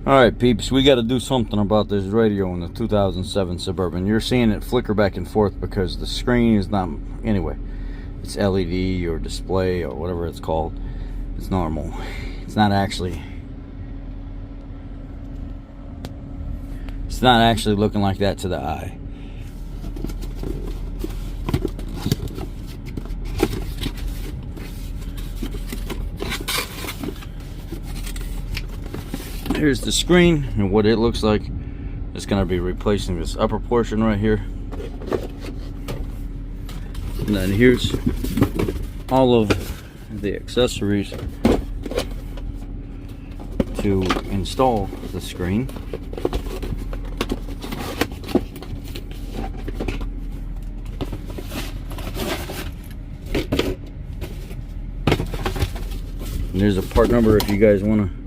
Alright peeps, we got to do something about this radio in the 2007 Suburban. You're seeing it flicker back and forth because the screen is not, anyway, it's LED or display or whatever it's called. It's normal. It's not actually looking like that to the eye. Here's the screen and what it looks like. It's going to be replacing this upper portion right here. And then here's all of the accessories to install the screen. And there's a part number if you guys want to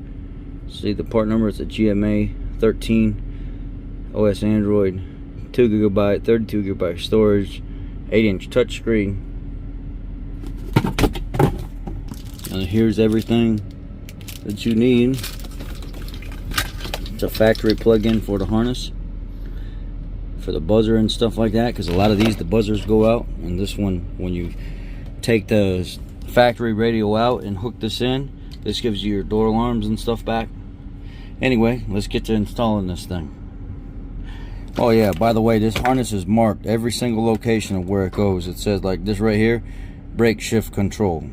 see the part number. It's a GMA13 OS Android, 2 GB, 32 GB storage, 8-inch touchscreen. And here's everything that you need. It's a factory plug-in for the harness, for the buzzer and stuff like that, because a lot of these, the buzzers go out, and this one, when you take the factory radio out and hook this in, this gives you your door alarms and stuff back. Anyway, let's get to installing this thing. Oh yeah, by the way, this harness is marked every single location of where it goes. It says like this right here, brake shift control.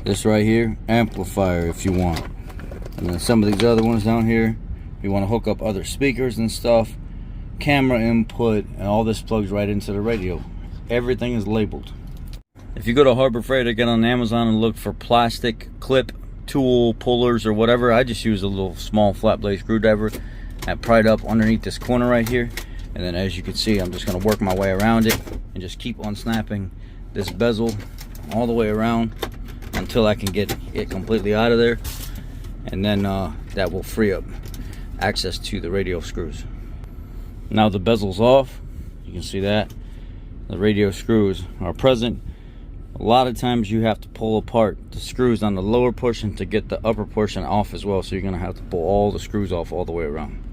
This right here, amplifier if you want. And then some of these other ones down here, if you want to hook up other speakers and stuff, camera input, and all this plugs right into the radio. Everything is labeled. If you go to Harbor Freight or get on Amazon and look for plastic clip tool pullers or whatever, I just use a little small flat blade screwdriver. I pry it up underneath this corner right here, and then as you can see, I'm just going to work my way around it and just keep on snapping this bezel all the way around until I can get it completely out of there, and then that will free up access to the radio screws. Now the bezel's off, you can see that the radio screws are present. A lot of times you have to pull apart the screws on the lower portion to get the upper portion off as well, so you're going to have to pull all the screws off all the way around.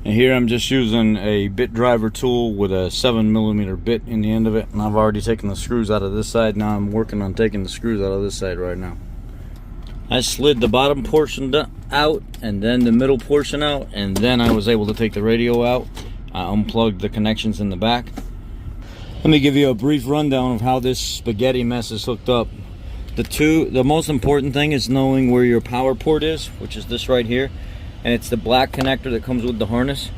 And here I'm just using a bit driver tool with a 7mm bit in the end of it, and I've already taken the screws out of this side. Now I'm working on taking the screws out of this side right now. I slid the bottom portion out and then the middle portion out, and then I was able to take the radio out. I unplugged the connections in the back. Let me give you a brief rundown of how this spaghetti mess is hooked up. The most important thing is knowing where your power port is, which is this right here, and it's the black connector that comes with the harness.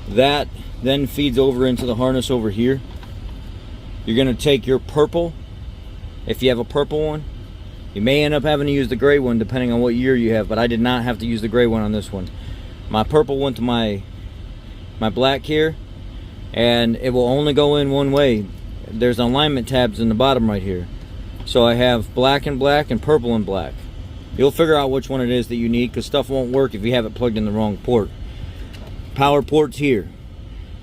That then feeds over into the harness over here. You're going to take your purple, if you have a purple one. You may end up having to use the gray one depending on what year you have, but I did not have to use the gray one on this one. My purple went to my black here, and it will only go in one way. There's alignment tabs in the bottom right here. So I have black and purple and black. You'll figure out which one it is that you need, because stuff won't work if you have it plugged in the wrong port. Power port's here.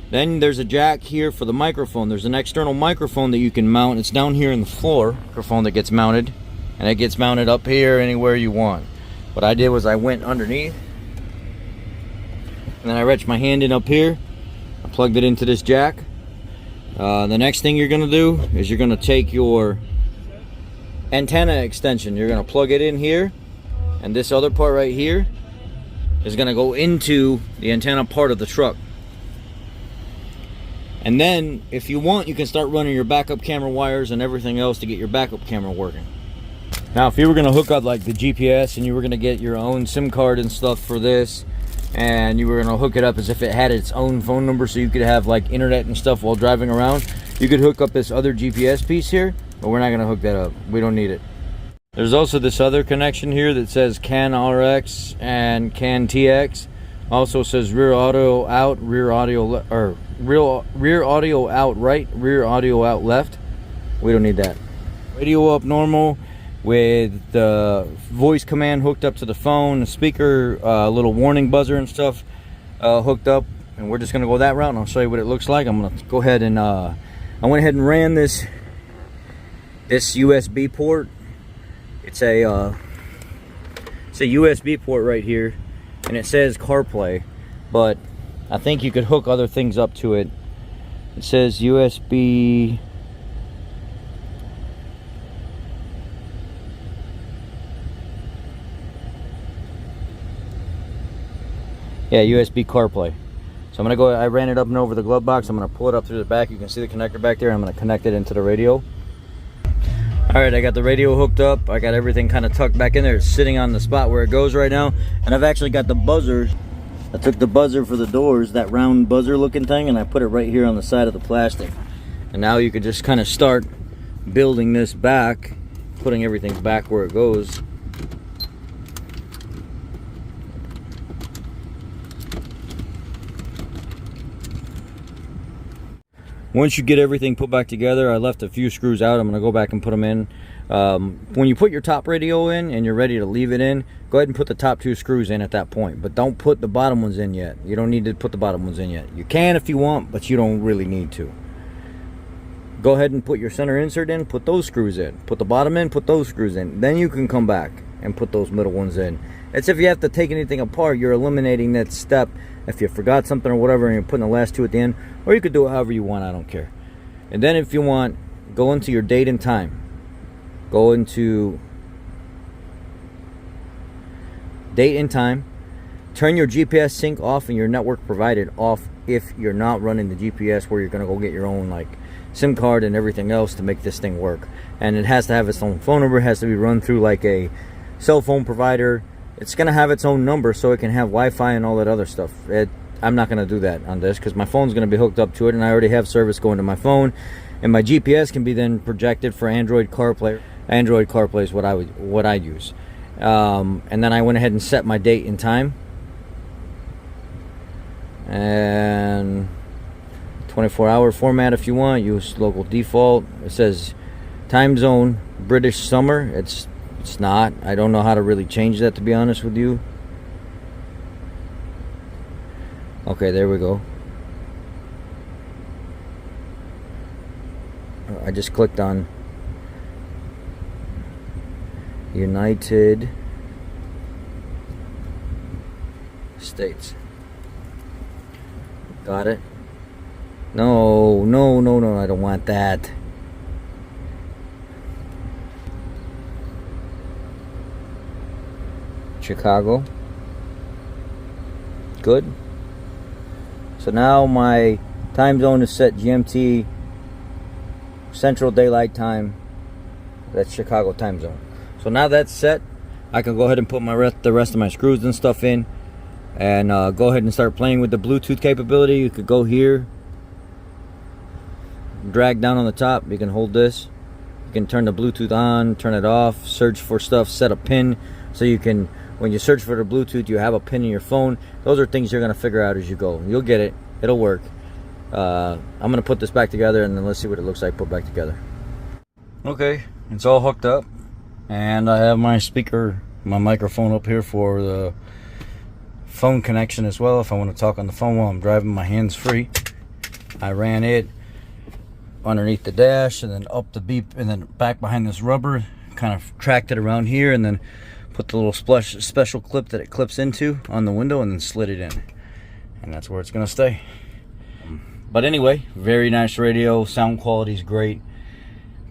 Then there's a jack here for the microphone. There's an external microphone that you can mount. It's down here in the floor, microphone that gets mounted, and it gets mounted up here anywhere you want. What I did was I went underneath, and then I reached my hand in up here. I plugged it into this jack. The next thing you're going to do is you're going to take your antenna extension. You're going to plug it in here, and this other part right here is going to go into the antenna part of the truck. And then if you want, you can start running your backup camera wires and everything else to get your backup camera working. Now if you were going to hook up like the GPS and you were going to get your own SIM card and stuff for this, and you were going to hook it up as if it had its own phone number so you could have like internet and stuff while driving around, you could hook up this other GPS piece here, but we're not going to hook that up. We don't need it. There's also this other connection here that says CAN RX and CAN TX. Also says rear audio out, rear audio rear audio out right, rear audio out left. We don't need that. Radio up normal with the voice command hooked up to the phone, the speaker, little warning buzzer and stuff hooked up, and we're just gonna go that route, and I'll show you what it looks like. I'm gonna go ahead and I went ahead and ran this USB port. It's a It's a USB port right here, and it says CarPlay, but I think you could hook other things up to it. It says USB. Yeah, USB CarPlay. So I'm gonna go, I ran it up and over the glove box. I'm gonna pull it up through the back. You can see the connector back there. I'm gonna connect it into the radio. All right, I got the radio hooked up. I got everything kind of tucked back in there. It's sitting on the spot where it goes right now. And I've actually got the buzzer. I took the buzzer for the doors, that round buzzer looking thing, and I put it right here on the side of the plastic. And now you could just kind of start building this back, putting everything back where it goes. Once you get everything put back together, I left a few screws out. I'm going to go back and put them in. When you put your top radio in and you're ready to leave it in, go ahead and put the top 2 screws in at that point. But don't put the bottom ones in yet. You don't need to put the bottom ones in yet. You can if you want, but you don't really need to. Go ahead and put your center insert in, put those screws in. Put the bottom in, put those screws in. Then you can come back and put those middle ones in. It's if you have to take anything apart, you're eliminating that step. If you forgot something or whatever and you're putting the last 2 at the end, or you could do it however you want, I don't care. And then if you want, go into your date and time. Go into date and time. Turn your GPS sync off and your network provided off if you're not running the GPS, where you're going to go get your own like SIM card and everything else to make this thing work. And it has to have its own phone number. It has to be run through like a cell phone provider. It's going to have its own number so it can have Wi-Fi and all that other stuff. I'm not going to do that on this because my phone's going to be hooked up to it, and I already have service going to my phone, and my GPS can be then projected for Android CarPlay. Android CarPlay is what I use. And then I went ahead and set my date and time, and 24-hour format if you want. Use local default. It says time zone British summer. It's not. I don't know how to really change that, to be honest with you. Okay, there we go. I just clicked on United States. Got it? No, I don't want that. Chicago. Good. So now my time zone is set GMT, Central Daylight Time. That's Chicago time zone. So now that's set, I can go ahead and put the rest of my screws and stuff in, and go ahead and start playing with the Bluetooth capability. You could go here, drag down on the top. You can hold this. You can turn the Bluetooth on, turn it off, search for stuff, set a pin, so you can, when you search for the Bluetooth, you have a pin in your phone. Those are things you're going to figure out as you go. You'll get it. It'll work. I'm going to put this back together, and then let's see what it looks like put back together. Okay, it's all hooked up, and I have my speaker, my microphone up here for the phone connection as well. If I want to talk on the phone while I'm driving, my hands free. I ran it underneath the dash, and then up the beep, and then back behind this rubber, kind of tracked it around here, and then put the little special clip that it clips into on the window, and then slid it in, and that's where it's gonna stay. But anyway, very nice radio. Sound quality is great.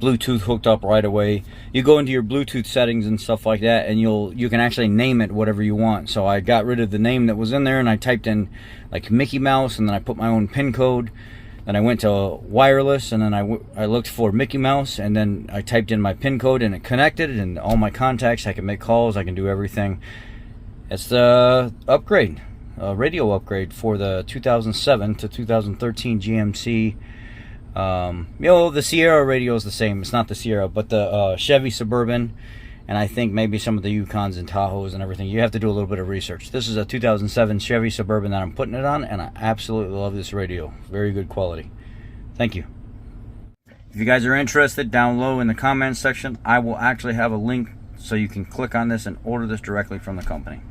Bluetooth hooked up right away. You go into your Bluetooth settings and stuff like that, and you can actually name it whatever you want. So I got rid of the name that was in there, and I typed in like Mickey Mouse, and then I put my own pin code. Then I went to wireless, and then I looked for Mickey Mouse, and then I typed in my pin code, and it connected, and all my contacts. I can make calls. I can do everything. It's the upgrade, radio upgrade for the 2007 to 2013 GMC. The Sierra radio is the same. It's not the Sierra, but the Chevy Suburban, and I think maybe some of the Yukons and Tahoes and everything. You have to do a little bit of research. This is a 2007 Chevy Suburban that I'm putting it on, and I absolutely love this radio. Very good quality. Thank you. If you guys are interested, down low in the comments section, I will actually have a link so you can click on this and order this directly from the company.